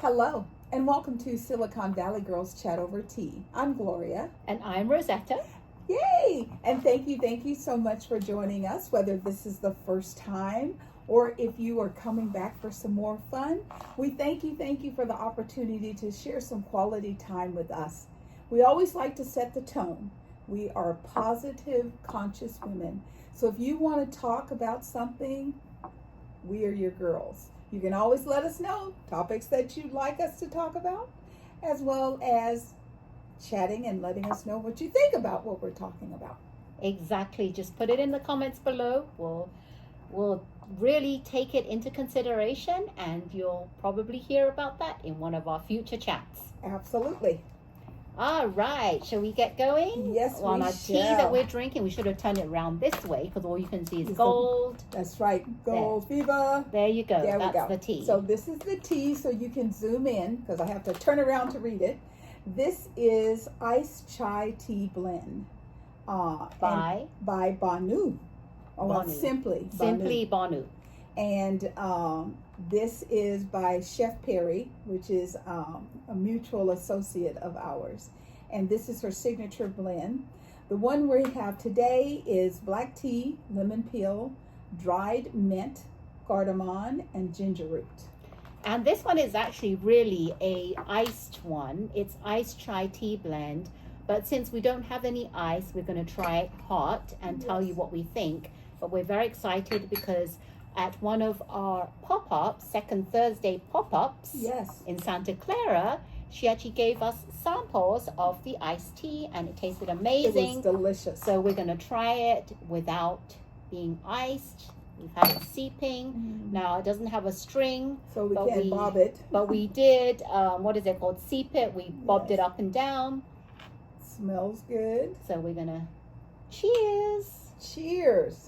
Hello, and welcome to Silicon Valley Girls Chat Over Tea. I'm Gloria. And I'm Rosetta. Yay! And thank you so much for joining us, whether this is the first time or if you are coming back for some more fun. We thank you for the opportunity to share some quality time with us. We always like to set the tone. We are positive, conscious women. So if you want to talk about something, we are your girls. You can always let us know topics that you'd like us to talk about, as well as chatting and letting us know what you think about what we're talking about. Exactly. Just put it in the comments below. We'll really take it into consideration, and you'll probably hear about that in one of our future chats. Absolutely. All right. Shall we get going? Yes, we On our shall. tea that we're drinking, we should have turned it around this way because all you can see is gold. That's right. Gold fever. There you go. There That's we go. the tea. So this is the tea, so you can zoom in because I have to turn around to read it. This is iced chai tea blend by Bhonu. Oh, well, Bhonu. Simply Bhonu. And this is by Chef Perry, which is a mutual associate of ours. And this is her signature blend. The one we have today is black tea, lemon peel, dried mint, cardamom, and ginger root. And this one is actually really a iced one. It's iced chai tea blend. But since we don't have any ice, we're going to try it hot and tell you what we think. But we're very excited because at one of our pop-ups, second Thursday pop-ups in Santa Clara, she actually gave us samples of the iced tea and it tasted amazing. It was delicious. So we're going to try it without being iced. We've had it seeping. Mm-hmm. Now it doesn't have a string. So we can't bob it. But we did, what is it called? Seep it. We bobbed it up and down. Smells good. So we're going to cheers. Cheers.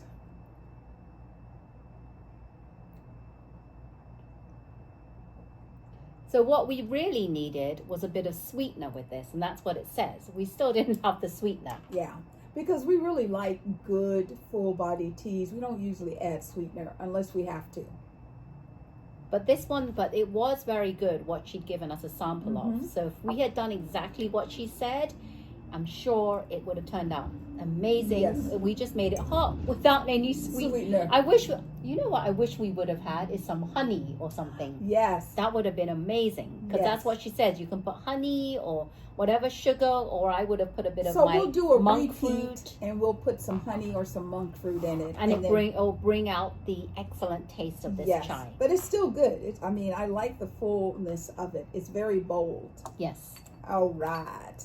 So what we really needed was a bit of sweetener with this, and that's what it says. We still didn't have the sweetener. Yeah, because we really like good full-body teas. We don't usually add sweetener unless we have to. But it was very good what she'd given us a sample of. So if we had done exactly what she said, I'm sure it would have turned out amazing. Yes. We just made it hot without any sweetener. I wish we would have had is some honey or something. Yes. That would have been amazing because that's what she says. You can put honey or whatever sugar, or I would have put a bit of my we'll do a monk repeat fruit, and we'll put some honey or some monk fruit in it, and it'll bring out the excellent taste of this chai. But it's still good. I like the fullness of it. It's very bold. Yes. All right.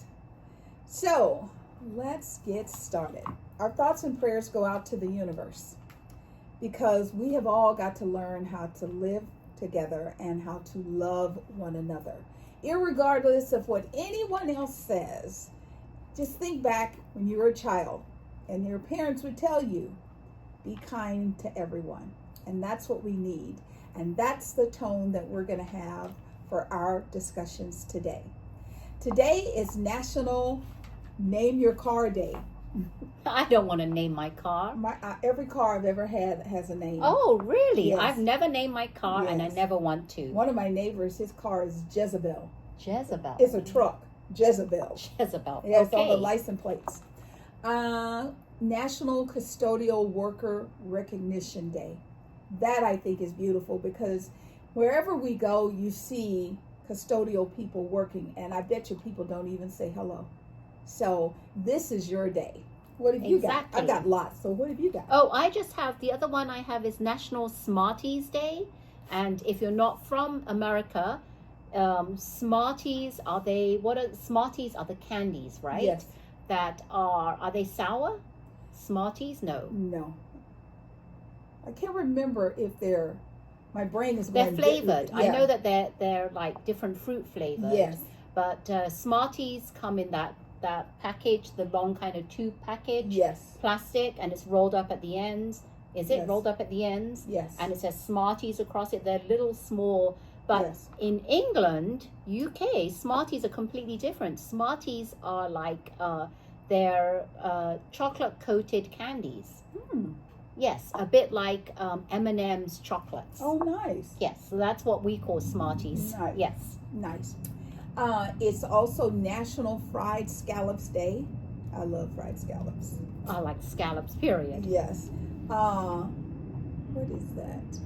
So let's get started. Our thoughts and prayers go out to the universe because we have all got to learn how to live together and how to love one another. Irregardless of what anyone else says, just think back when you were a child and your parents would tell you, be kind to everyone. And that's what we need. And that's the tone that we're going to have for our discussions today. Today is National Name Your Car Day. I don't want to name my car. Every car I've ever had has a name. Oh, really? Yes. I've never named my car, and I never want to. One of my neighbors, his car is Jezebel. Jezebel. It's a truck. Jezebel. Jezebel. Yeah, it's on the license plates. National Custodial Worker Recognition Day. That I think is beautiful because wherever we go, you see custodial people working, and I bet you people don't even say hello. So this is your day. What have you got? I've got lots. So what have you got? Oh, I just have, the other one I have is National Smarties Day. And if you're not from America, Smarties are Smarties are the candies, right? Yes. Are they sour? Smarties? No. I can't remember if my brain is They're going. Flavored. I know that they're like different fruit flavored. Yes. But Smarties come in that package, the long kind of tube package. Yes. Plastic, and it's rolled up at the ends. Is it rolled up at the ends? Yes. And it says Smarties across it. They're little small. But in England, UK, Smarties are completely different. Smarties are like they're chocolate coated candies. Yes, a bit like M&M's chocolates. Oh, nice. Yes, so that's what we call Smarties. Nice. Yes. Nice. It's also National Fried Scallops Day. I love fried scallops. I like scallops, period. Yes. What is that?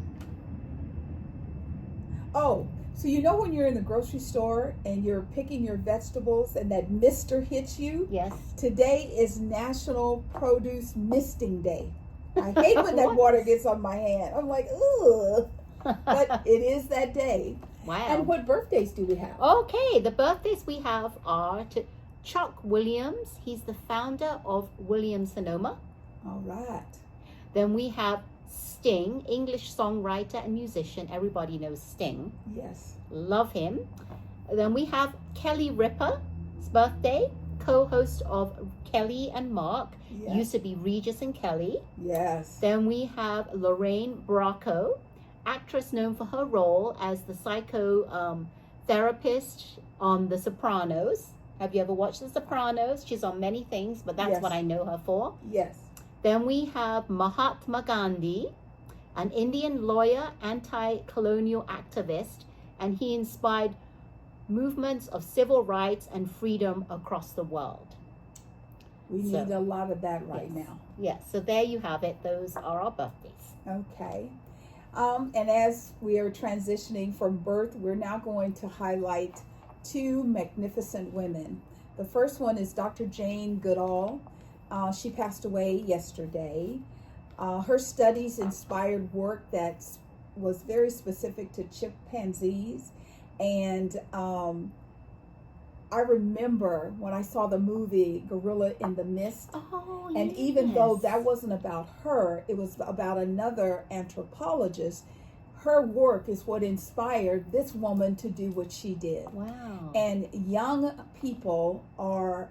Oh, so you know when you're in the grocery store and you're picking your vegetables and that mister hits you? Yes. Today is National Produce Misting Day. I hate when that water gets on my hand. I'm like, ugh. But it is that day. Wow. And what birthdays do we have? Okay, the birthdays we have are to Chuck Williams. He's the founder of Williams-Sonoma. All right. Then we have Sting, English songwriter and musician. Everybody knows Sting. Yes. Love him. Then we have Kelly Ripa's birthday, co-host of Kelly and Mark. Yes. Used to be Regis and Kelly. Yes. Then we have Lorraine Bracco, actress known for her role as the therapist on The Sopranos. Have you ever watched The Sopranos? She's on many things, but that's Yes. what I know her for. Yes. Then we have Mahatma Gandhi, an Indian lawyer, anti-colonial activist, and he inspired movements of civil rights and freedom across the world. We need a lot of that right now. Yes, so there you have it. Those are our birthdays. Okay. And as we are transitioning from birth, we're now going to highlight two magnificent women. The first one is Dr. Jane Goodall. She passed away yesterday. Her studies inspired work that was very specific to chimpanzees. And I remember when I saw the movie Gorilla in the Mist. Oh, and even though that wasn't about her, it was about another anthropologist. Her work is what inspired this woman to do what she did. Wow. And young people are,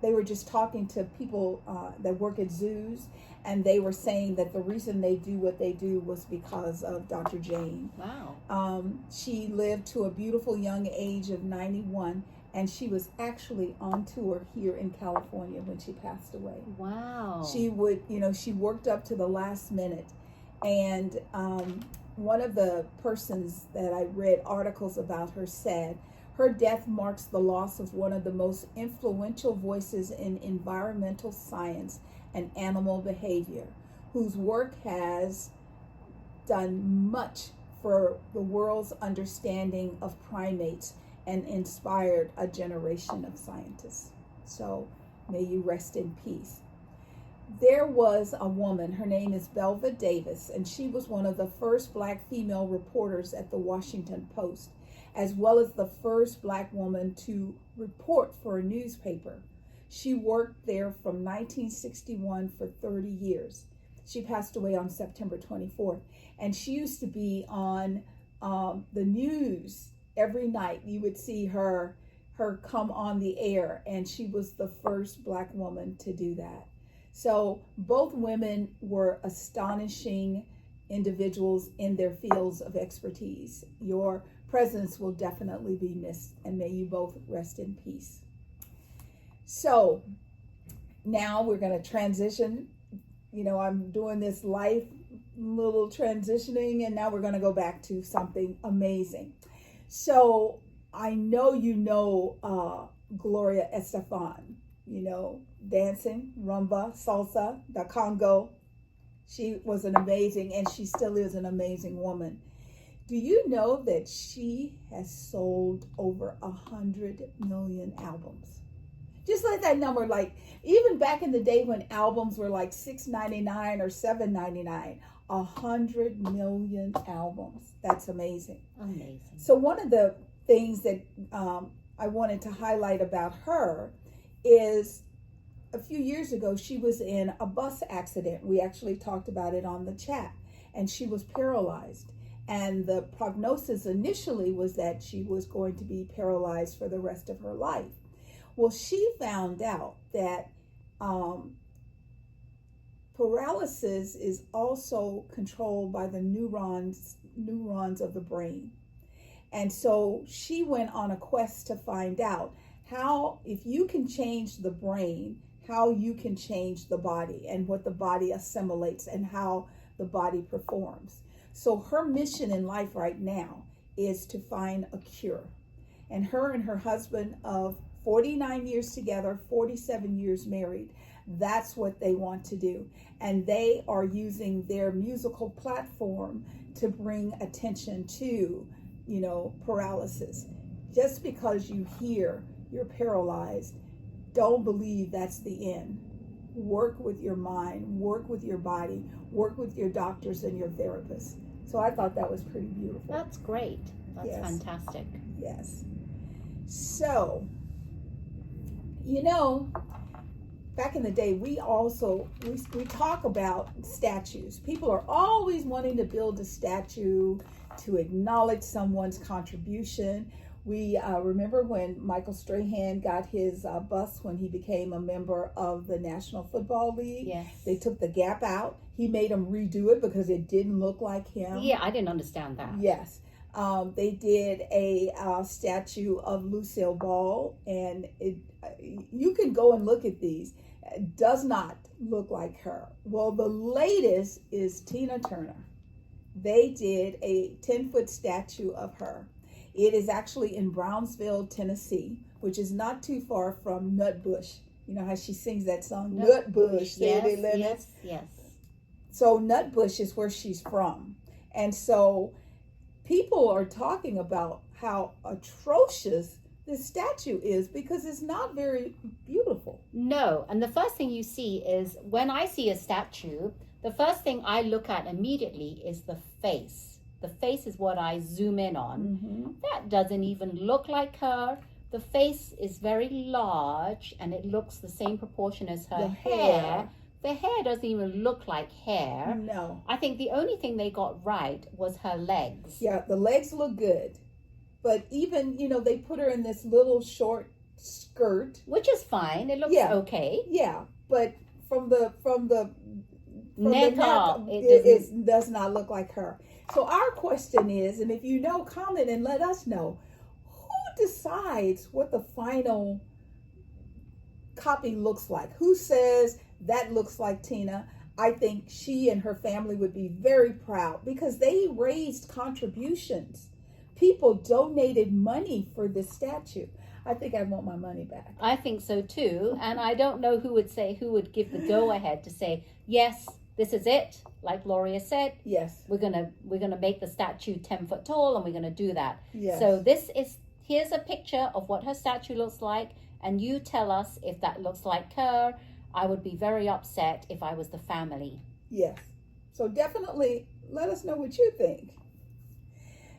they were just talking to people that work at zoos, and they were saying that the reason they do what they do was because of Dr. Jane. Wow. She lived to a beautiful young age of 91, and she was actually on tour here in California when she passed away. Wow. She would, she worked up to the last minute. And one of the persons that I read articles about her said, her death marks the loss of one of the most influential voices in environmental science and animal behavior, whose work has done much for the world's understanding of primates and inspired a generation of scientists. So may you rest in peace. There was a woman, her name is Blvd Davis, and she was one of the first Black female reporters at the Washington Post, as well as the first Black woman to report for a newspaper. She worked there from 1961 for 30 years. She passed away on September 24th, and she used to be on the news every night. You would see her come on the air, and she was the first Black woman to do that. So both women were astonishing individuals in their fields of expertise. Your presence will definitely be missed, and may you both rest in peace. So now we're going to transition. I'm doing this life little transitioning, and now we're going to go back to something amazing. So I know Gloria Estefan, dancing, rumba, salsa, the Congo. She was an amazing, and she still is an amazing woman. Do you know that she has sold over 100 million albums? Just like that number, like even back in the day when albums were like $6.99 or $7.99, 100 million albums. That's amazing. Amazing. So one of the things that I wanted to highlight about her is a few years ago, she was in a bus accident. We actually talked about it on the chat, and she was paralyzed. And the prognosis initially was that she was going to be paralyzed for the rest of her life. Well, she found out that paralysis is also controlled by the neurons of the brain. And so she went on a quest to find out how, if you can change the brain, how you can change the body and what the body assimilates and how the body performs. So her mission in life right now is to find a cure. And her husband of 49 years together, 47 years married, that's what they want to do. And they are using their musical platform to bring attention to, paralysis. Just because you hear you're paralyzed, don't believe that's the end. Work with your mind, work with your body, work with your doctors and your therapists. So I thought that was pretty beautiful. That's great. That's fantastic. Yes. So, back in the day, we talk about statues. People are always wanting to build a statue to acknowledge someone's contribution. We remember when Michael Strahan got his bust when he became a member of the National Football League. Yes. They took the gap out. He made him redo it because it didn't look like him. Yeah, I didn't understand that. Yes. They did a statue of Lucille Ball, and you can go and look at these. It does not look like her. Well, the latest is Tina Turner. They did a 10-foot statue of her. It is actually in Brownsville, Tennessee, which is not too far from Nutbush. You know how she sings that song, Nutbush. Yes. So Nutbush is where she's from. And so people are talking about how atrocious this statue is because it's not very beautiful. No, and the first thing you see is when I see a statue, the first thing I look at immediately is the face. The face is what I zoom in on. Mm-hmm. That doesn't even look like her. The face is very large and it looks the same proportion as her hair. The hair doesn't even look like hair. No. I think the only thing they got right was her legs. Yeah, the legs look good. But even, they put her in this little short skirt. Which is fine. It looks okay. Yeah, but from the neck up, it does not look like her. So our question is, and if you know, comment and let us know, who decides what the final copy looks like? Who says that looks like Tina? I think she and her family would be very proud because they raised contributions. People donated money for this statue. I think I want my money back. I think so too. And I don't know who would give the go ahead to say, yes, this is it. Like Gloria said, yes, we're gonna make the statue 10 foot tall, and we're gonna do that. Yes. So here's a picture of what her statue looks like, and you tell us if that looks like her. I would be very upset if I was the family. Yes. So definitely let us know what you think.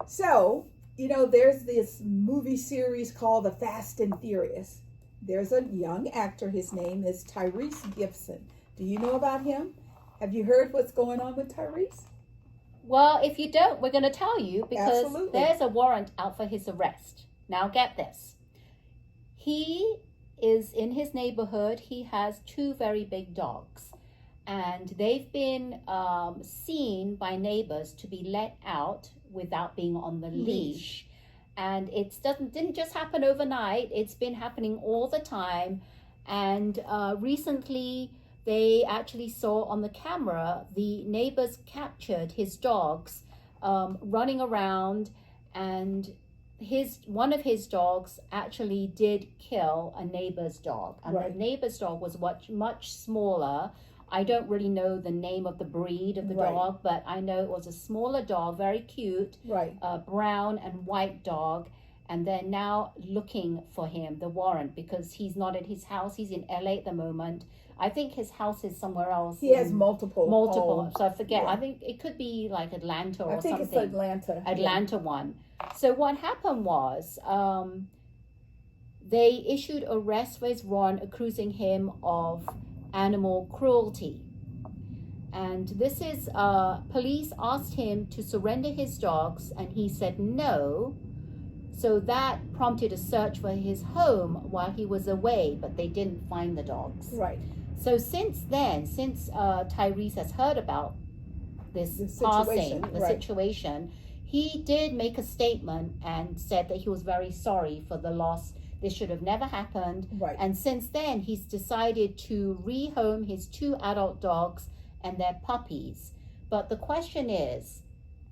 So, there's this movie series called The Fast and Furious. There's a young actor. His name is Tyres Gibson. Do you know about him? Have you heard what's going on with Tyres? Well, if you don't, we're going to tell you because Absolutely. There's a warrant out for his arrest. Now get this. He is in his neighborhood. He has 2 very big dogs. And they've been seen by neighbors to be let out without being on the leash. And it didn't just happen overnight. It's been happening all the time. And recently, they actually saw on the camera, the neighbors captured his dogs running around, and one of his dogs actually did kill a neighbor's dog. And Right. the neighbor's dog was much smaller. I don't really know the name of the breed of the Right. dog, but I know it was a smaller dog, very cute, Right. brown and white dog. And they're now looking for him, the warrant, because he's not at his house. He's in LA at the moment. I think his house is somewhere else. He has multiple. Multiple. So I forget. Yeah. I think it could be like Atlanta or I think something. it's Atlanta. Atlanta one. So what happened was they issued arrest for his warrant accusing him of animal cruelty. And this is, police asked him to surrender his dogs and he said no. So that prompted a search for his home while he was away, but they didn't find the dogs. Right. So since then, Tyres has heard about this situation, he did make a statement and said that he was very sorry for the loss This should have never happened. Right. And since then, he's decided to rehome his 2 adult dogs and their puppies. But the question is,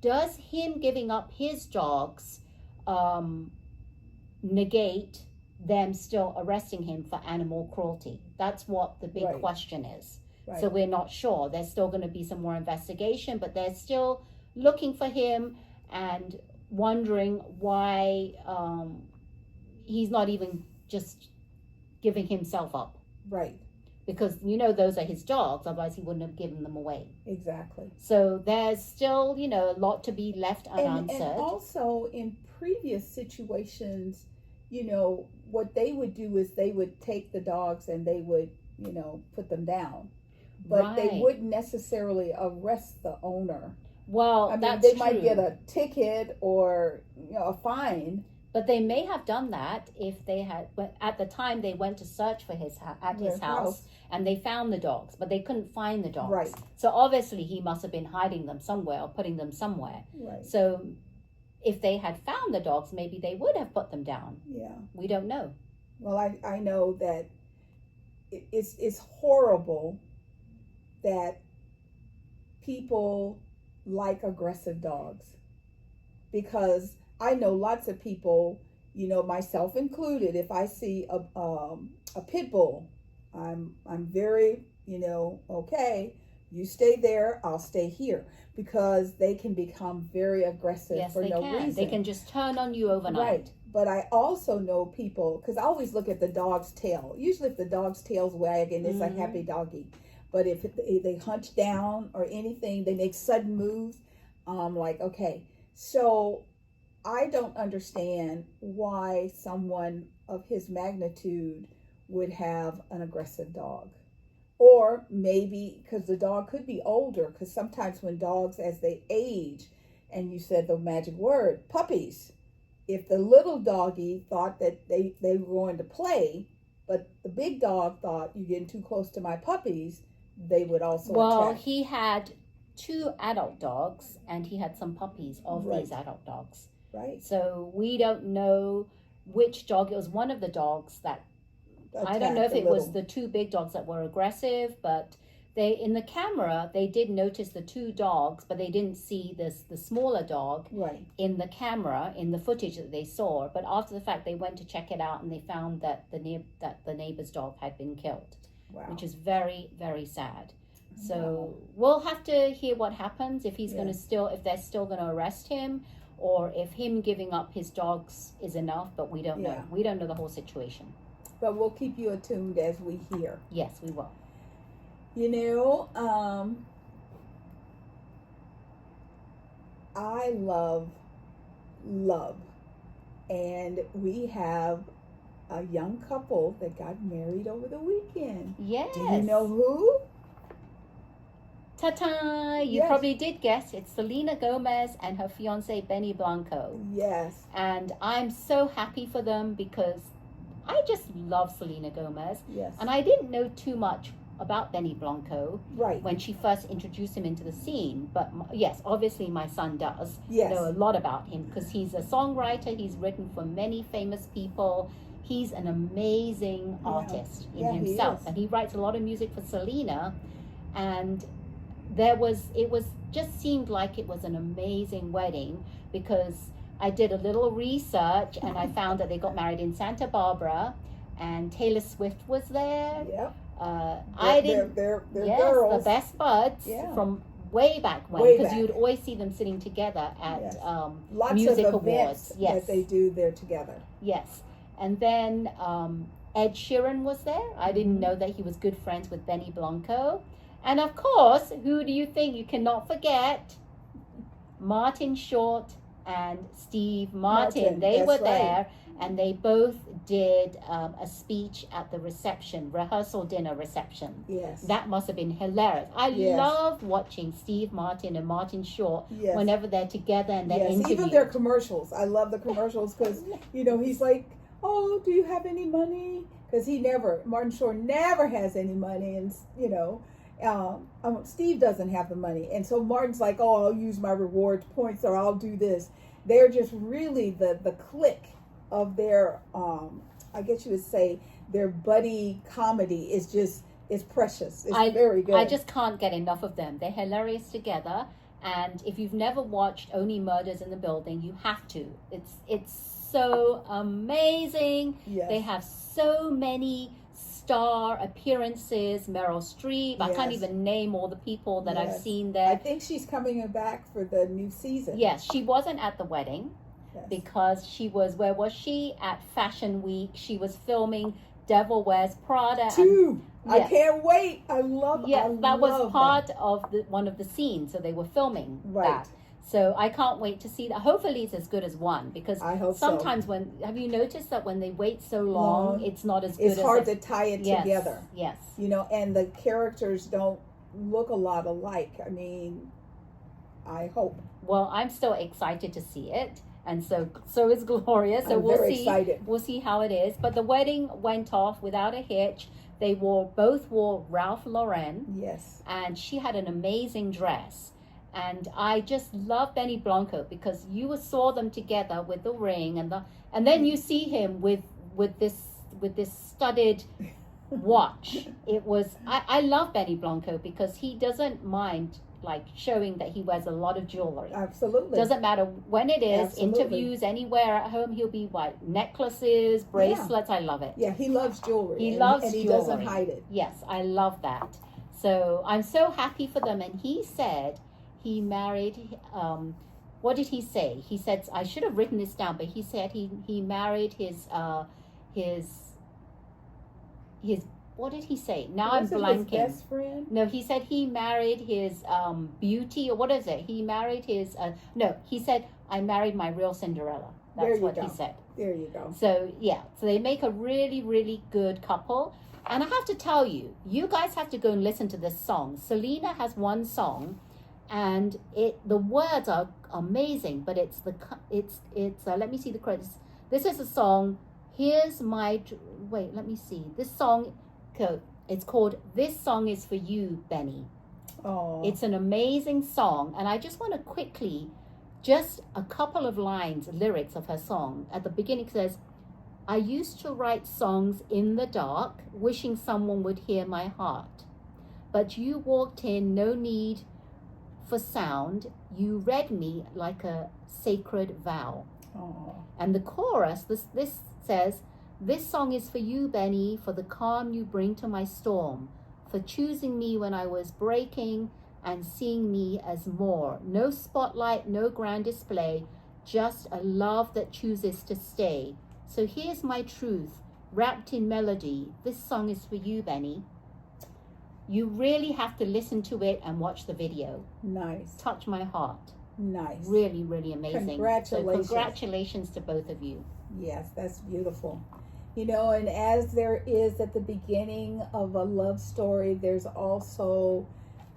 does him giving up his dogs negate them still arresting him for animal cruelty? That's what the big question is. Right. So we're not sure. There's still going to be some more investigation, but they're still looking for him and wondering why he's not even just giving himself up. Right. Because, you know, those are his dogs. Otherwise, he wouldn't have given them away. Exactly. So there's still, you know, a lot to be left unanswered. And also, in previous situations, you know, what they would do is they would take the dogs and they would, you know, put them down. But they wouldn't necessarily arrest the owner. Well, I mean, that's they true. might get a ticket or, you know, a fine. But they may have done that if they had, at the time they went to search for his house and they found the dogs, but they couldn't find the dogs. Right. So obviously he must have been hiding them somewhere or putting them somewhere. Right. So if they had found the dogs, maybe they would have put them down. Yeah. We don't know. Well, I know that it's horrible that people like aggressive dogs, because I know lots of people, you know, myself included, if I see a pit bull, I'm very, you know, okay, you stay there, I'll stay here, because they can become very aggressive for no reason. They can just turn on you overnight. Right. But I also know people, because I always look at the dog's tail. Usually if the dog's tail's wagging, it's a happy doggy. But if they hunch down or anything, they make sudden moves, like, okay. So I don't understand why someone of his magnitude would have an aggressive dog. Or maybe because the dog could be older, because sometimes when dogs, as they age, and you said the magic word, puppies, if the little doggy thought that they were going to play, but the big dog thought, you're getting too close to my puppies, they would also attack. Well, he had 2 adult dogs and he had some puppies of these adult dogs. Right. So we don't know which dog. It was one of the dogs that, I don't know if it was the 2 big dogs that were aggressive, but they, in the camera, they did notice the 2 dogs, but they didn't see the smaller dog in the camera, in the footage that they saw. But after the fact, they went to check it out and they found that the neighbor's dog had been killed. Wow. Which is very, very sad. So we'll have to hear what happens, if he's going to if they're still going to arrest him, or if him giving up his dogs is enough, but we don't know. We don't know the whole situation. But we'll keep you attuned as we hear. Yes, we will. You know, I love, and we have a young couple that got married over the weekend. Yes. Do you know who? Ta-ta! You probably did guess. It's Selena Gomez and her fiance, Benny Blanco. Yes. And I'm so happy for them because I just love Selena Gomez. Yes. And I didn't know too much about Benny Blanco when she first introduced him into the scene. But yes, obviously my son does know a lot about him because he's a songwriter. He's written for many famous people. He's an amazing artist in himself. And he writes a lot of music for Selena. And just seemed like it was an amazing wedding because I did a little research and I found that they got married in Santa Barbara and Taylor Swift was there. Yep. They're girls. The best buds from way back when, because you'd always see them sitting together at lots music of awards. That they do there together. Yes. And then Ed Sheeran was there. I didn't know that he was good friends with Benny Blanco. And of course, who do you think you cannot forget? Martin Short and Steve Martin. They were there, and they both did a speech at the rehearsal dinner reception. Yes. That must have been hilarious. I love watching Steve Martin and Martin Short whenever they're together and they're interviewed. Even their commercials. I love the commercials because, he's like, oh, do you have any money? Because Martin Short never has any money, and, Steve doesn't have the money. And so Martin's like, oh, I'll use my rewards points or I'll do this. They're just really the clique of their I guess you would say their buddy comedy is just, it's precious. It's very good. I just can't get enough of them. They're hilarious together. And if you've never watched Only Murders in the Building, you have to. It's so amazing. Yes. They have so many star appearances. Meryl Streep. I can't even name all the people that I've seen there. I think she's coming back for the new season. Yes, she wasn't at the wedding because she was, where was she? At Fashion Week. She was filming Devil Wears Prada. I can't wait. I love that was part of one of the scenes. So they were filming that. So I can't wait to see that. Hopefully it's as good as one, because I hope sometimes have you noticed that when they wait so long, it's not as good. It's hard to tie it together. Yes. You know, and the characters don't look a lot alike. I mean, I hope. Well, I'm still excited to see it. And so is Gloria. So we'll see. Excited. We'll see how it is. But the wedding went off without a hitch. They both wore Ralph Lauren. Yes. And she had an amazing dress. And I just love Benny Blanco, because you saw them together with the ring, and then you see him with this studded watch. It was I love Benny Blanco because he doesn't mind like showing that he wears a lot of jewelry. Absolutely. Doesn't matter when it is. Interviews, anywhere at home, he'll be necklaces, bracelets. I love it. Yeah, he loves jewelry. He loves and he jewelry. Doesn't hide it. Yes, I love that. So I'm so happy for them. And he said he married, what did he say? He said, I should have written this down, but he said he married his, what did he say? Now I'm blanking. His best friend? No, he said he married his beauty, or what is it? He married his, no, he said, I married my real Cinderella. That's what he said. There you go. So, yeah, so they make a really, really good couple. And I have to tell you, you guys have to go and listen to this song. Selena has one song, and the words are amazing, but it's let me see the credits. This is a song. Here's my wait. Let me see this song. It's called "This Song Is for You, Benny." Oh, it's an amazing song, and I just want to quickly, just a couple of lines, lyrics of her song. At the beginning, it says, "I used to write songs in the dark, wishing someone would hear my heart, but you walked in, no need for sound, you read me like a sacred vow." Oh. And the chorus, this says, "This song is for you, Benny, for the calm you bring to my storm, for choosing me when I was breaking and seeing me as more. No spotlight, no grand display, just a love that chooses to stay. So here's my truth, wrapped in melody. This song is for you, Benny." You really have to listen to it and watch the video. Nice. Touch my heart. Nice. Really, really amazing. Congratulations. So congratulations to both of you. Yes, that's beautiful. You know, and as there is at the beginning of a love story, there's also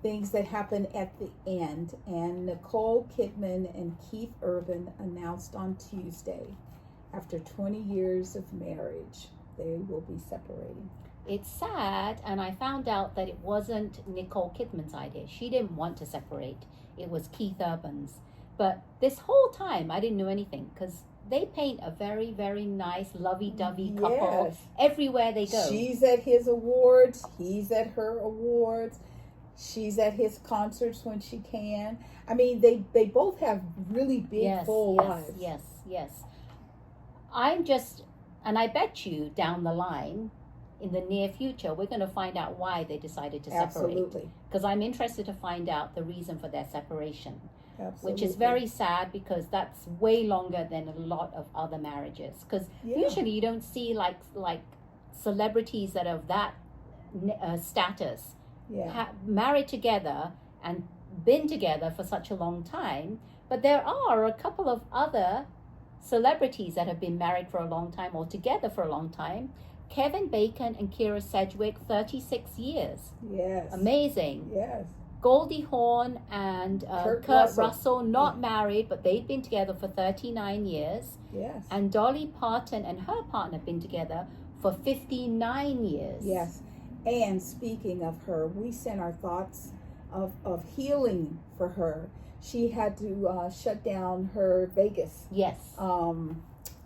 things that happen at the end. And Nicole Kidman and Keith Urban announced on Tuesday, after 20 years of marriage, they will be separating. It's sad, and I found out that it wasn't Nicole Kidman's idea. She didn't want to separate. It was Keith Urban's. But this whole time, I didn't know anything, because they paint a very, very nice, lovey-dovey couple everywhere they go. She's at his awards. He's at her awards. She's at his concerts when she can. I mean, they both have really big, full lives. Yes. And I bet you down the line, in the near future, we're going to find out why they decided to separate. Absolutely. Because I'm interested to find out the reason for their separation. Absolutely. Which is very sad, because that's way longer than a lot of other marriages. Because usually you don't see like celebrities that are of that status married together and been together for such a long time. But there are a couple of other celebrities that have been married for a long time or together for a long time. Kevin Bacon and Kira Sedgwick, 36 years. Yes. Amazing. Yes. Goldie Hawn and Kurt Russell, not married, but they've been together for 39 years. Yes. And Dolly Parton and her partner have been together for 59 years. Yes. And speaking of her, we sent our thoughts of healing for her. She had to shut down her Vegas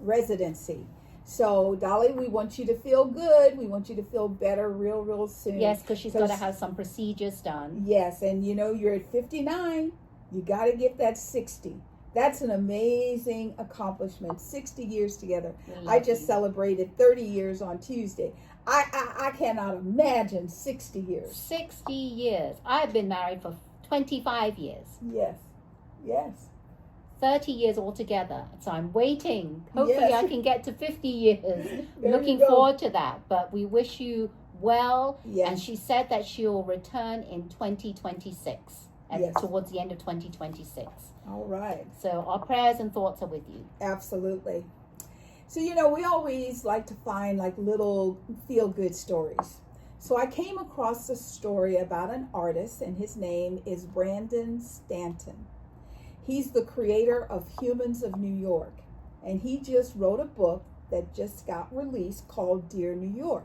residency. So, Dolly, we want you to feel good. We want you to feel better real soon. Yes, because she's got to have some procedures done. Yes, and you're at 59. You got to get that 60. That's an amazing accomplishment. 60 years together. I just celebrated 30 years on Tuesday. I cannot imagine 60 years. 60 years. I've been married for 25 years. Yes. 30 years altogether. So I'm waiting. Hopefully I can get to 50 years. Looking forward to that. But we wish you well. Yes. And she said that she will return in 2026. Towards the end of 2026. All right. So our prayers and thoughts are with you. Absolutely. So, we always like to find like little feel-good stories. So I came across a story about an artist, and his name is Brandon Stanton. He's the creator of Humans of New York, and he just wrote a book that just got released called Dear New York.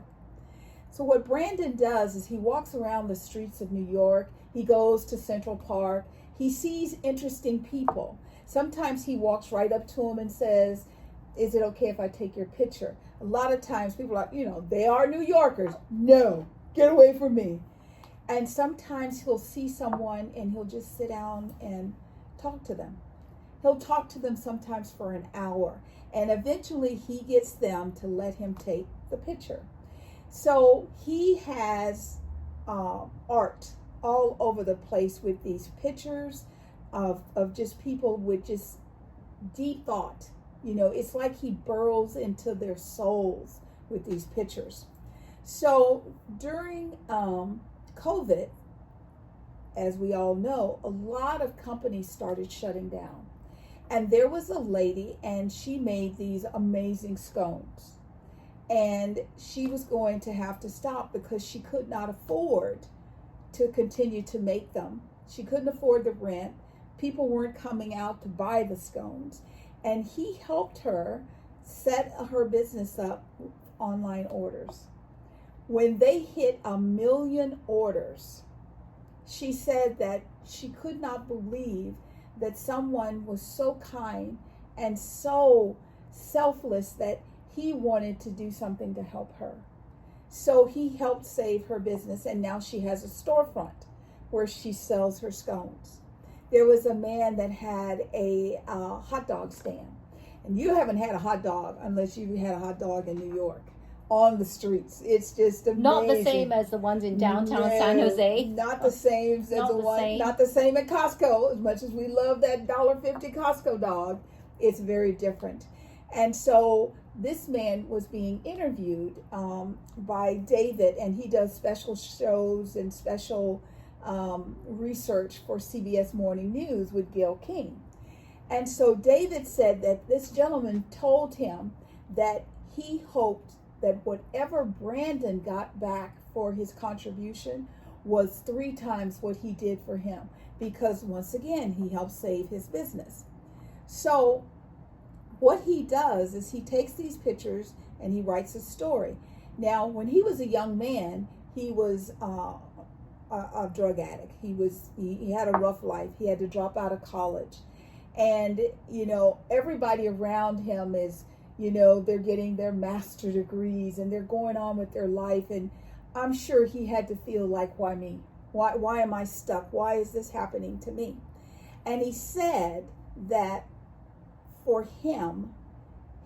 So what Brandon does is he walks around the streets of New York. He goes to Central Park. He sees interesting people. Sometimes he walks right up to them and says, "Is it okay if I take your picture?" A lot of times people are, they are New Yorkers. No, get away from me. And sometimes he'll see someone and he'll just sit down and talk to them. He'll talk to them sometimes for an hour. And eventually he gets them to let him take the picture. So he has art all over the place with these pictures of just people with just deep thought. It's like he burrows into their souls with these pictures. So during COVID, as we all know, a lot of companies started shutting down. And there was a lady, and she made these amazing scones. And she was going to have to stop because she could not afford to continue to make them. She couldn't afford the rent. People weren't coming out to buy the scones. And he helped her set her business up with online orders. When they hit 1 million orders, she said that she could not believe that someone was so kind and so selfless that he wanted to do something to help her. So he helped save her business, and now she has a storefront where she sells her scones. There was a man that had a hot dog stand. And you haven't had a hot dog unless you had a hot dog in New York on the streets. It's just amazing. Not the same as the ones in downtown San Jose. Not the same as the one. Not the same at Costco. As much as we love that $1.50 Costco dog, it's very different. And so this man was being interviewed by David, and he does special shows and special research for CBS Morning News with Gail King. And so David said that this gentleman told him that he hoped that whatever Brandon got back for his contribution was 3 times what he did for him, because once again, he helped save his business. So what he does is he takes these pictures and he writes a story. Now, when he was a young man, he was a drug addict. He had a rough life. He had to drop out of college. And, everybody around him is, they're getting their master degrees and they're going on with their life. And I'm sure he had to feel like, why me? Why am I stuck? Why is this happening to me? And he said that for him,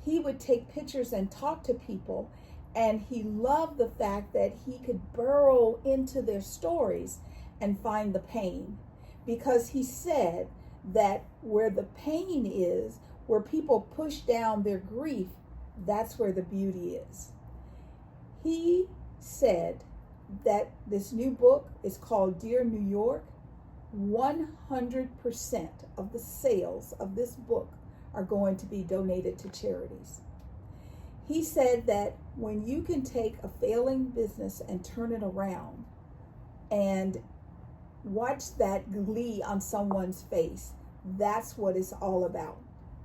he would take pictures and talk to people. And he loved the fact that he could burrow into their stories and find the pain. Because he said that where the pain is, where people push down their grief, that's where the beauty is. He said that this new book is called Dear New York. 100% of the sales of this book are going to be donated to charities. He said that when you can take a failing business and turn it around and watch that glee on someone's face, that's what it's all about.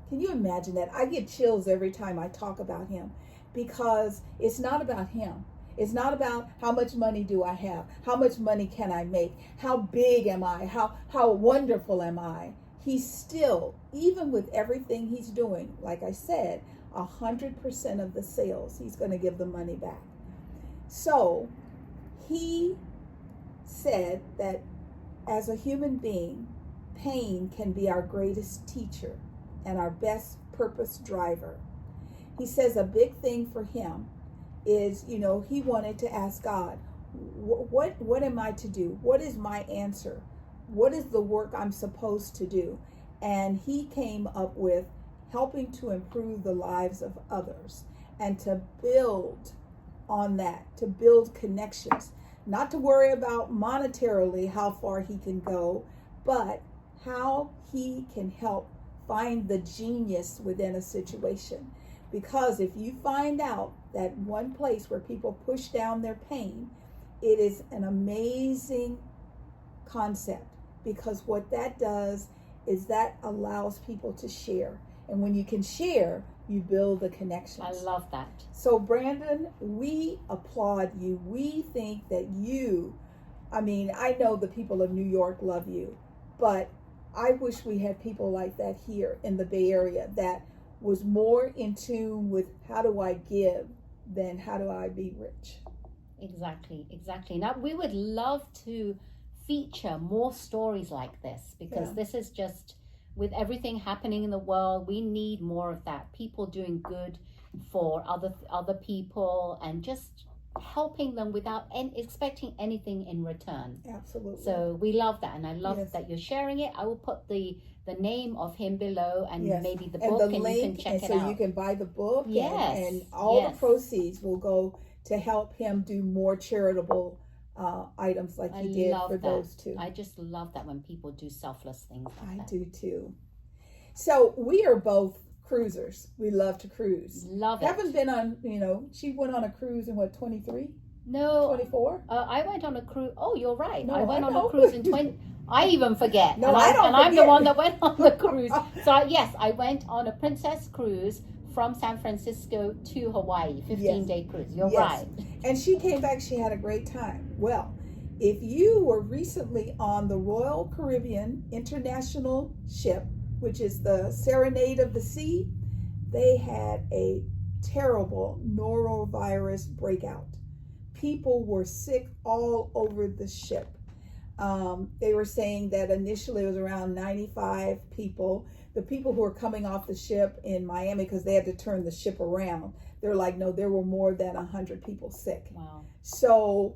Can you imagine that? I get chills every time I talk about him, because it's not about him. It's not about how much money do I have? How much money can I make? How big am I? How wonderful am I? he's still, even with everything he's doing, like I said, 100% of the sales, he's going to give the money back. So he said that as a human being, pain can be our greatest teacher and our best purpose driver. He says a big thing for him is, he wanted to ask God, what am I to do? What is my answer? What is the work I'm supposed to do? And he came up with helping to improve the lives of others and to build on that, to build connections, not to worry about monetarily how far he can go, but how he can help find the genius within a situation. Because if you find out that one place where people push down their pain, it is an amazing concept, because what that does is that allows people to share. And when you can share, you build the connections. I love that. So Brandon, we applaud you. We think that I know the people of New York love you, but I wish we had people like that here in the Bay Area that was more in tune with how do I give than how do I be rich. Exactly. Now, we would love to feature more stories like this, because this is just, with everything happening in the world, we need more of that. People doing good for other people and just helping them without expecting anything in return. Absolutely. So we love that, and I love that you're sharing it. I will put the name of him below, and maybe the book, and you can check it out. So you can buy the book. Yes. And all the proceeds will go to help him do more charitable items like he did for those two. I just love that when people do selfless things like that. I do too. So we are both cruisers. We love to cruise. Love it. Haven't been on, she went on a cruise in 23? No. 24? I went on a cruise. Oh, you're right. No, I went I on know. a cruise in 20. I even forget. No, and I don't I'm the forget. one that went on the cruise. So yes, I went on a princess cruise from San Francisco to Hawaii, 15-day cruise. You're right. And she came back, she had a great time. Well, if you were recently on the Royal Caribbean International ship, which is the Serenade of the Sea, they had a terrible norovirus breakout. People were sick all over the ship. They were saying that initially it was around 95 people. The people who were coming off the ship in Miami, because they had to turn the ship around, they're like, no, there were more than 100 people sick. Wow. So,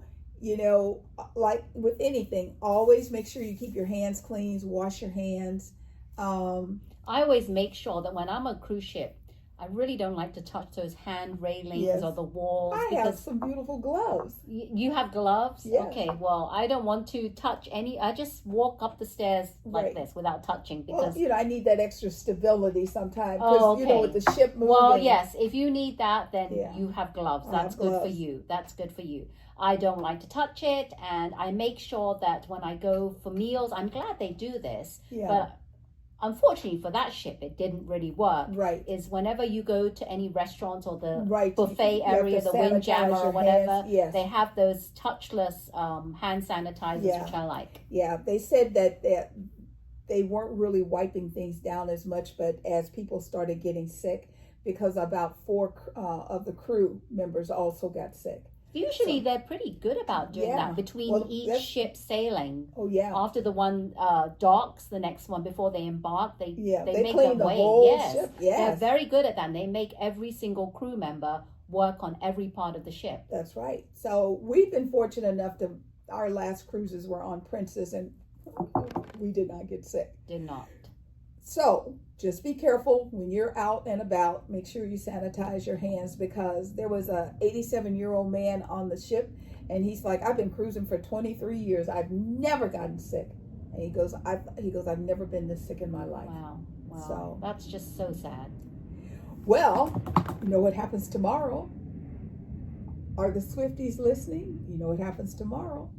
like with anything, always make sure you keep your hands clean, wash your hands. I always make sure that when I'm on a cruise ship, I really don't like to touch those hand railings or the walls. I have some beautiful gloves. You have gloves? Yes. Okay, well, I don't want to touch any. I just walk up the stairs like this without touching, because I need that extra stability sometimes. Oh, okay. With the ship moving. Well, yes, if you need that, then you have gloves. That's good gloves. for you. That's good for you. I don't like to touch it, and I make sure that when I go for meals, I'm glad they do this, but unfortunately for that ship, it didn't really work. Right. Is whenever you go to any restaurant or the Right. buffet You have area, to the windjammer sanitize or your whatever, hands. Yes. they have those touchless hand sanitizers, which I like. Yeah, they said that they weren't really wiping things down as much, but as people started getting sick, because about 4 of the crew members also got sick. Usually they're pretty good about doing that between each ship sailing. Oh yeah. After the one docks, the next one before they embark, they make clean them the wait. whole Yes. ship. Yes. They're very good at that. And they make every single crew member work on every part of the ship. That's right. So we've been fortunate enough to, our last cruises were on Princess, and we did not get sick. Did not. So just be careful when you're out and about. Make sure you sanitize your hands, because there was a 87-year-old man on the ship, and he's like, I've been cruising for 23 years. I've never gotten sick. And he goes, I've never been this sick in my life. Wow. So that's just so sad. Well, you know what happens tomorrow? Are the Swifties listening? You know what happens tomorrow?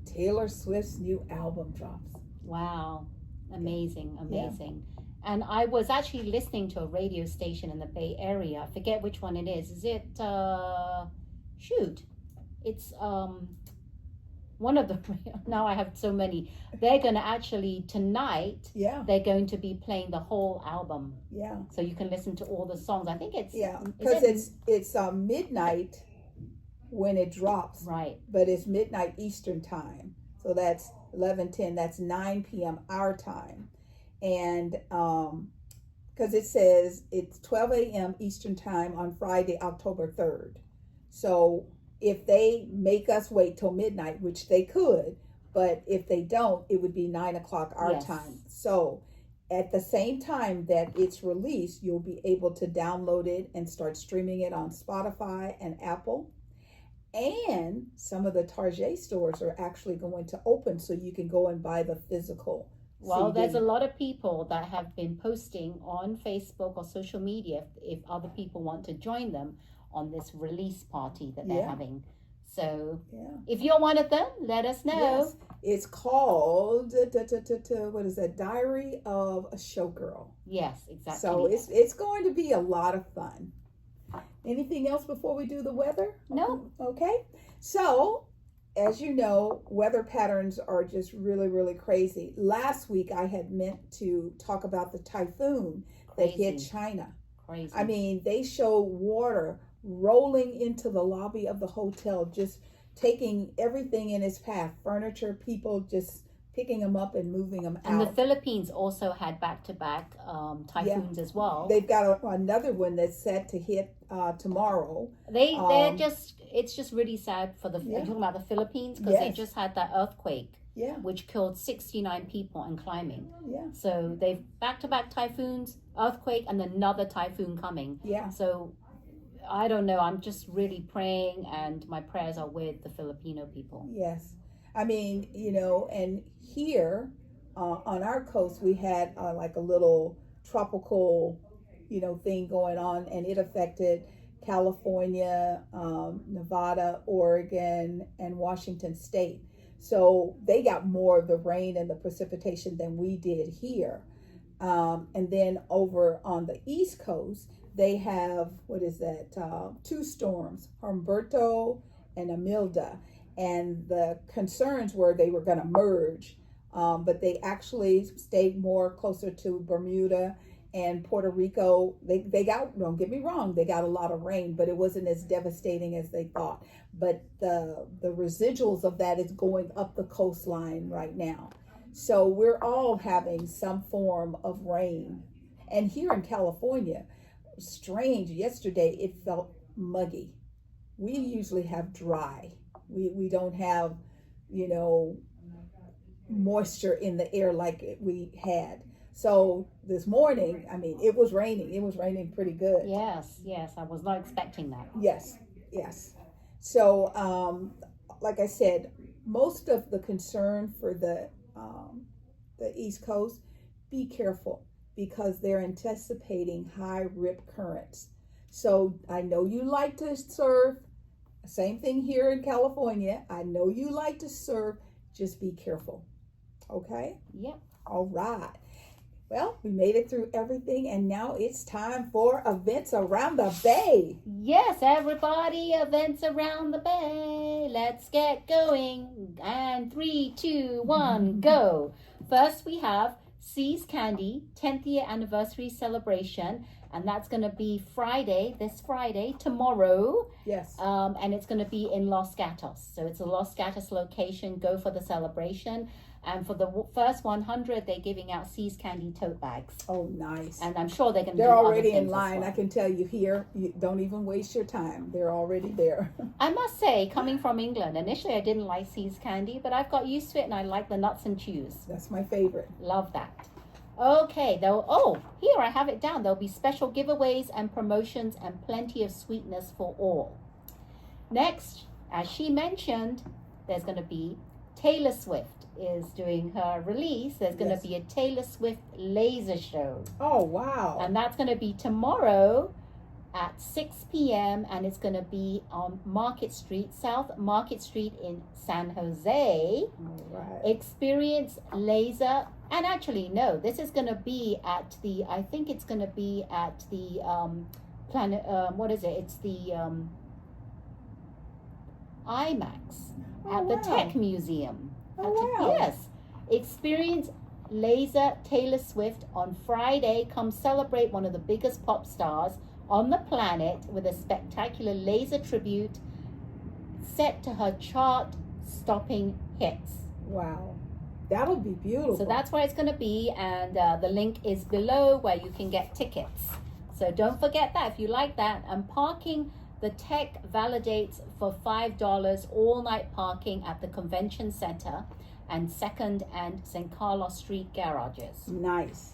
Taylor Swift's new album drops. Wow. Amazing. And I was actually listening to a radio station in the Bay Area. I forget which one it is. Is it, it's, one of the, now I have so many, they're going to actually, tonight, Yeah. they're going to be playing the whole album. Yeah. So you can listen to all the songs. I think it's, Yeah, because it's midnight when it drops. Right. But it's midnight Eastern time. So that's 11:10. That's 9 p.m. our time. And because it says it's 12 a.m. Eastern time on Friday, October 3rd. So if they make us wait till midnight, which they could, but if they don't, it would be 9 o'clock our Yes. time. So at the same time that it's released, you'll be able to download it and start streaming it on Spotify and Apple. And some of the Target stores are actually going to open so you can go and buy the physical Well, CD. there's a lot of people that have been posting on Facebook or social media if other people want to join them on this release party that they're Yeah. having. So Yeah. if you're one of them, let us know. Yes. It's called, what is that? Diary of a Showgirl. Yes, exactly. So it's going to be a lot of fun. Anything else before we do the weather? No. Okay. So, as you know, weather patterns are just really, really crazy. Last week, I had meant to talk about the typhoon that hit Crazy. China. Crazy. I mean, they show water rolling into the lobby of the hotel, just taking everything in its path, furniture, people, just picking them up and moving them and the out. Philippines also had back-to-back typhoons as well. They've got another one that's set to hit tomorrow. It's just really sad for the, Yeah. you're talking about the Philippines, because they Yes. just had that earthquake, Yeah, which killed 69 people and climbing. yeah, So they've back-to-back typhoons, earthquake, and another typhoon coming. yeah. So I don't know. I'm just really praying, and my prayers are with the Filipino people. Yes. I mean, and here on our coast, we had like a little tropical, thing going on, and it affected California, Nevada, Oregon, and Washington State. So they got more of the rain and the precipitation than we did here. And then over on the East Coast, they have, two storms, Humberto and Imelda. And the concerns were they were going to merge, but they actually stayed more closer to Bermuda and Puerto Rico. They got, don't get me wrong, they got a lot of rain, but it wasn't as devastating as they thought. But the residuals of that is going up the coastline right now. So we're all having some form of rain. And here in California, strange, yesterday it felt muggy. We usually have dry. We don't have, moisture in the air like we had. So this morning, I mean, it was raining. It was raining pretty good. Yes, I was not expecting that. Yes. So, like I said, most of the concern for the East Coast, be careful because they're anticipating high rip currents. So I know you like to surf. Same thing here in California. I know you like to surf. Just be careful. Okay? Yep. All right. Well, we made it through everything, and now it's time for events around the bay. Yes, everybody, events around the bay. Let's get going. And 3, 2, 1, go. First, we have See's Candy 10th year anniversary celebration, and that's going to be this Friday, tomorrow. Yes. And it's going to be in Los Gatos. So it's a Los Gatos location. Go for the celebration. And for the first 100, they're giving out See's Candy tote bags. Oh, nice. And I'm sure they're going to They're do already other in things as line. well. I can tell you here, you don't even waste your time. They're already there. I must say, coming from England, initially I didn't like See's Candy, but I've got used to it and I like the nuts and chews. That's my favorite. Love that. Okay, here I have it down. There'll be special giveaways and promotions and plenty of sweetness for all. Next, as she mentioned, there's going to be Taylor Swift is doing her release. There's going to be a Taylor Swift laser show. Oh, wow. And that's going to be tomorrow at 6 p.m. and it's going to be on South Market Street in San Jose. All right. Experience laser. And actually, no, this is going to be at the, I think it's going to be at the planet, what is it? It's the IMAX Oh, at the wow. Tech Museum. Oh, wow. Yes. Experience Laser Taylor Swift on Friday. Come celebrate one of the biggest pop stars on the planet with a spectacular laser tribute set to her chart-stopping hits. Wow. That'll be beautiful. So that's where it's going to be, and the link is below where you can get tickets. So don't forget that if you like that. And parking, the tech validates for $5 all-night parking at the convention center and 2nd and St. Carlos Street garages. Nice.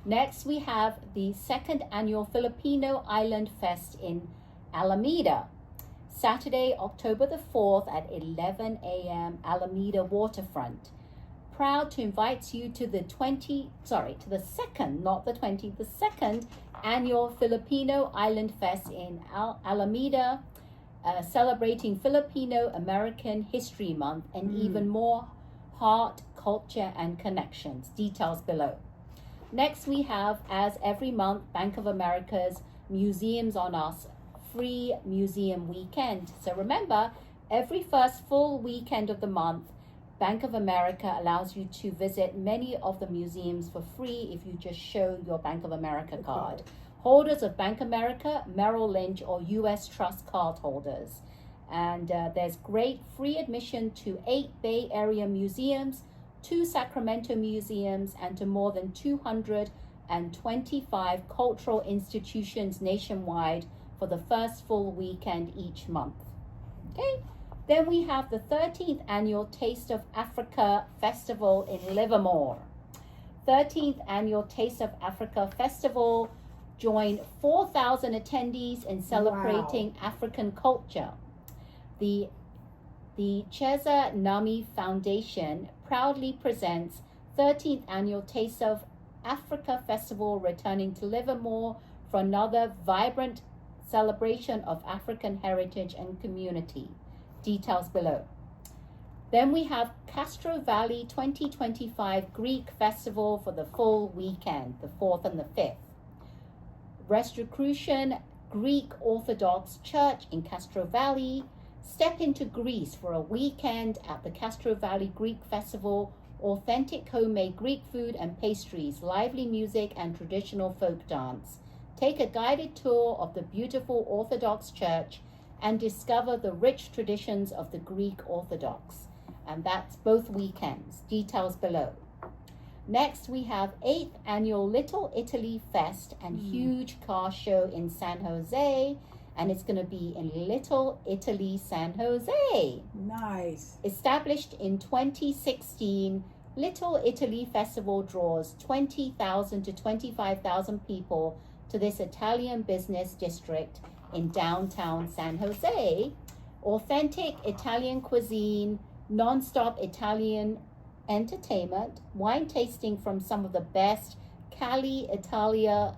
Next, we have the 2nd Annual Filipino Island Fest in Alameda. Saturday, October the 4th at 11 a.m. Alameda Waterfront. Proud to invite you to the 2nd Annual Filipino Island Fest in Alameda, celebrating Filipino American History Month and even more heart, culture, and connections. Details below. Next, we have, as every month, Bank of America's Museums on Us free museum weekend. So remember, every first full weekend of the month, Bank of America allows you to visit many of the museums for free if you just show your Bank of America card. Holders of Bank America, Merrill Lynch, or U.S. Trust card holders. And there's great free admission to 8 Bay Area museums, 2 Sacramento museums, and to more than 225 cultural institutions nationwide for the first full weekend each month. Okay, then we have the 13th Annual Taste of Africa Festival in Livermore. 13th Annual Taste of Africa Festival. Join 4,000 attendees in celebrating African culture. The Cheza Nami Foundation proudly presents 13th Annual Taste of Africa Festival, returning to Livermore for another vibrant celebration of African heritage and community. Details below. Then we have Castro Valley 2025 Greek Festival for the full weekend, the 4th and the 5th. Rosicrucian Greek Orthodox Church in Castro Valley. Step into Greece for a weekend at the Castro Valley Greek Festival. Authentic homemade Greek food and pastries, lively music, and traditional folk dance. Take a guided tour of the beautiful Orthodox Church and discover the rich traditions of the Greek Orthodox. And that's both weekends. Details below. Next, we have 8th Annual Little Italy Fest and huge car show in San Jose. And it's going to be in Little Italy, San Jose. Nice. Established in 2016, Little Italy Festival draws 20,000 to 25,000 people to this Italian business district in downtown San Jose. Authentic Italian cuisine, non-stop Italian entertainment, wine tasting from some of the best Cali Italia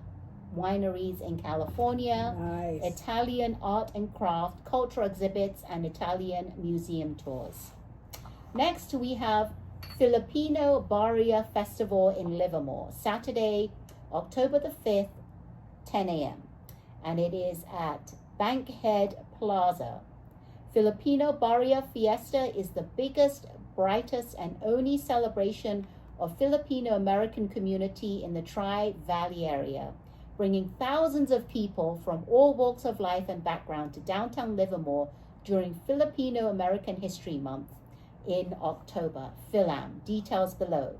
wineries in California, Nice. Italian art and craft, cultural exhibits, and Italian museum tours. Next, we have Filipino Barria Festival in Livermore, Saturday, October the 5th, 10 a.m. And it is at Bankhead Plaza. Filipino Barria Fiesta is the biggest, brightest, and only celebration of Filipino American community in the Tri-Valley area, bringing thousands of people from all walks of life and background to downtown Livermore during Filipino American History Month in October. Philam. Details below.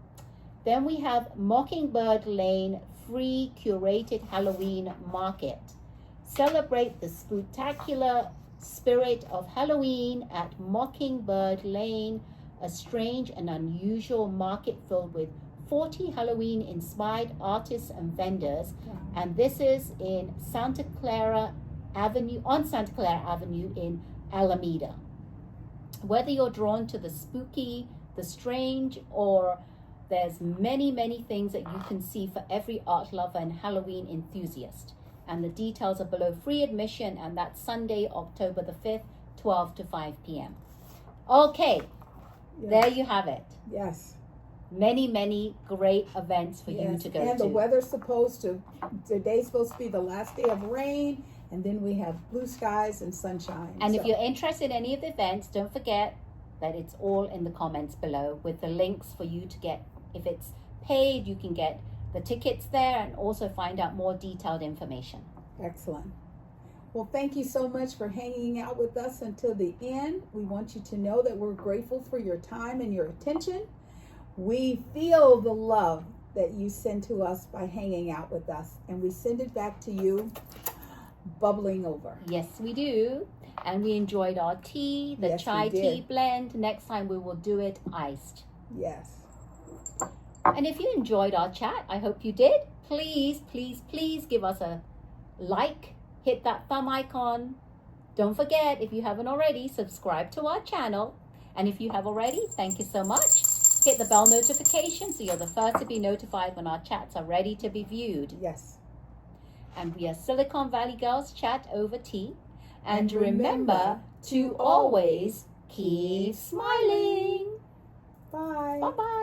Then we have Mockingbird Lane free curated Halloween market. Celebrate the spectacular spirit of Halloween at Mockingbird Lane, a strange and unusual market filled with 40 Halloween-inspired artists and vendors, and this is in Santa Clara Avenue in Alameda. Whether you're drawn to the spooky, the strange, or there's many things that you can see for every art lover and Halloween enthusiast. And the details are below. Free admission, and that's Sunday, October the 5th, 12 to 5 p.m. Okay, there you have it. Yes. Many great events for you to go to. And the weather's today's supposed to be the last day of rain, And then we have blue skies and sunshine. And if you're interested in any of the events, don't forget that it's all in the comments below with the links for you to get. If it's paid, you can get the tickets there and also find out more detailed information. Excellent. Well, thank you so much for hanging out with us until the end. We want you to know that we're grateful for your time and your attention. We feel the love that you send to us by hanging out with us, and we send it back to you bubbling over. Yes, we do. And we enjoyed our tea, the chai tea blend. Next time we will do it iced. Yes. And if you enjoyed our chat, I hope you did. Please, please, please give us a like. Hit that thumb icon. Don't forget, if you haven't already, subscribe to our channel. And if you have already, thank you so much. Hit the bell notification so you're the first to be notified when our chats are ready to be viewed. Yes. And we are Silicon Valley Girls Chat Over Tea. And remember to always keep smiling. Bye. Bye-bye.